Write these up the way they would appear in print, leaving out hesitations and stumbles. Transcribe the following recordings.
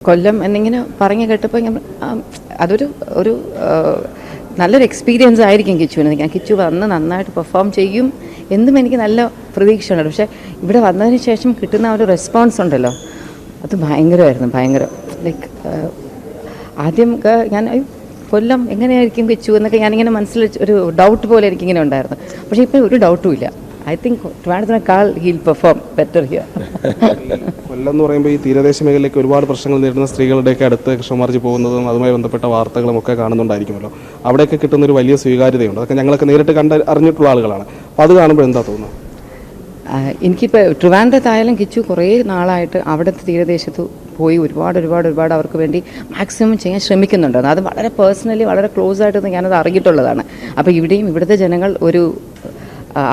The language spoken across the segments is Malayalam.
കൊല്ലം എന്നിങ്ങനെ പറഞ്ഞു കേട്ടപ്പോൾ അതൊരു ഒരു നല്ലൊരു എക്സ്പീരിയൻസ് ആയിരിക്കും കിച്ചുവിന്. ഞാൻ കിച്ചു വന്ന് നന്നായിട്ട് പെർഫോം ചെയ്യും എന്നും എനിക്ക് നല്ല പ്രതീക്ഷയുണ്ട്. പക്ഷേ ഇവിടെ വന്നതിന് ശേഷം കിട്ടുന്ന ഒരു റെസ്പോൺസ് ഉണ്ടല്ലോ, അത് ഭയങ്കരമായിരുന്നു. ലൈക്ക് ആദ്യം ഞാൻ കൊല്ലം എങ്ങനെയായിരിക്കും കിച്ചു എന്നൊക്കെ ഞാനിങ്ങനെ മനസ്സിൽ ഒരു ഡൗട്ട് പോലെ എനിക്കിങ്ങനെ ഉണ്ടായിരുന്നു. പക്ഷേ ഇപ്പോൾ ഒരു ഡൗട്ടും ഇല്ല. ഐ തിങ്ക് ട്രിവാൻഡ്രത്തിനേക്കാൾ he'll perform better here. Kollam എന്ന് പറയുമ്പോൾ ഈ തീരദേശ മേഖലയിലേക്ക് ഒരുപാട് പ്രശ്നങ്ങൾ നേരിടുന്ന സ്ത്രീകളുടെയൊക്കെ അടുത്ത് കൃഷ്ണമാർജി പോകുന്നതും അതുമായി ബന്ധപ്പെട്ട വാർത്തകളും ഒക്കെ കാണുന്നുണ്ടായിരിക്കുമല്ലോ. അവിടെയൊക്കെ കിട്ടുന്ന ഒരു വലിയ സ്വീകാര്യതയുണ്ട്. അതൊക്കെ ഞങ്ങളൊക്കെ നേരിട്ട് അറിഞ്ഞിട്ടുള്ള ആളുകളാണ്. അപ്പോൾ അത് കാണുമ്പോൾ എന്താ തോന്നുന്നത്? എനിക്കിപ്പോൾ ട്രിവാൻഡ്രത്തായാലും കിച്ചു കുറേ നാളായിട്ട് അവിടുത്തെ തീരദേശത്ത് പോയി ഒരുപാട് അവർക്ക് വേണ്ടി മാക്സിമം ചെയ്യാൻ ശ്രമിക്കുന്നുണ്ട്. അത് വളരെ പേഴ്സണലി വളരെ ക്ലോസ് ആയിട്ട് ഞാനത് അറിഞ്ഞിട്ടുള്ളതാണ്. അപ്പോൾ ഇവിടുത്തെ ജനങ്ങൾ ഒരു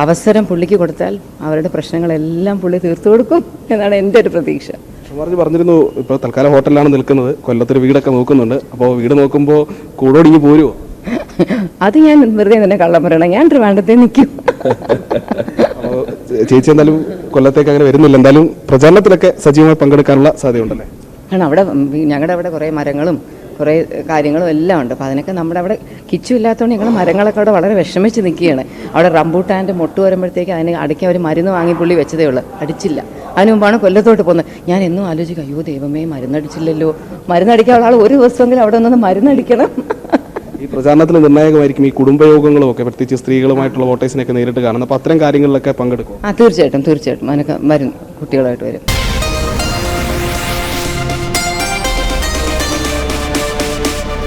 അവസരം പുള്ളിക്ക് കൊടുത്താൽ അവരുടെ പ്രശ്നങ്ങളെല്ലാം പുള്ളി തീർത്തു കൊടുക്കും എന്നാണ് എൻ്റെ ഒരു പ്രതീക്ഷ. കൃഷ്ണമാർജി പറഞ്ഞിരുന്നു, ഇപ്പോൾ തൽക്കാലം ഹോട്ടലിലാണ് നിൽക്കുന്നത്, കൊല്ലത്തൊരു വീടൊക്കെ നോക്കുന്നുണ്ട്. അപ്പോൾ വീട് നോക്കുമ്പോൾ കൂടോടിങ്ങി പോരുമോ? അത് ഞാൻ വെറുതെ തന്നെ കള്ളം പറയണം. ഞാൻ ട്രിവാൻഡ്രത്തെ നിൽക്കും. ചേച്ചി എന്തായാലും കൊല്ലത്തേക്ക് അങ്ങനെ വരുന്നില്ല. എന്തായാലും പ്രചാരണത്തിലൊക്കെ സജീവമായി പങ്കെടുക്കാനുള്ള സാധ്യതയുണ്ടല്ലേ? കാരണം ഞങ്ങളുടെ അവിടെ കുറേ മരങ്ങളും കുറേ കാര്യങ്ങളും എല്ലാം ഉണ്ട്. അപ്പോൾ അതിനൊക്കെ നമ്മുടെ അവിടെ കിച്ചു ഇല്ലാത്തതുകൊണ്ട് ഞങ്ങൾ മരങ്ങളൊക്കെ അവിടെ വളരെ വിഷമിച്ച് നിൽക്കുകയാണ്. അവിടെ റംബൂട്ടാൻ്റെ മൊട്ട് വരുമ്പോഴത്തേക്ക് അതിന് അടിക്കാൻ ഒരു മരുന്ന് വാങ്ങി പുള്ളി വെച്ചതേ ഉള്ളൂ, അടിച്ചില്ല. അതിന് മുമ്പാണ് കൊല്ലത്തോട്ട് പോകുന്നത്. ഞാൻ എന്നും ആലോചിക്കും, അയ്യോ ദൈവമേ മരുന്നടിച്ചില്ലല്ലോ, മരുന്നടിക്കാനുള്ള ആൾ ഒരു ദിവസമെങ്കിലും അവിടെ നിന്ന് മരുന്നടിക്കണം. ഈ പ്രചാരണത്തിൽ നിർണായകമായിരിക്കും ഈ കുടുംബയോഗങ്ങളും ഒക്കെ, പ്രത്യേകിച്ച് സ്ത്രീകളുമായിട്ടുള്ള വോട്ടേഴ്സിനെയൊക്കെ നേരിട്ട് കാണുന്നത്. അപ്പോൾ അത്തരം കാര്യങ്ങളിലൊക്കെ പങ്കെടുക്കും? തീർച്ചയായിട്ടും അതിനൊക്കെ വരും, കുട്ടികളായിട്ട് വരും.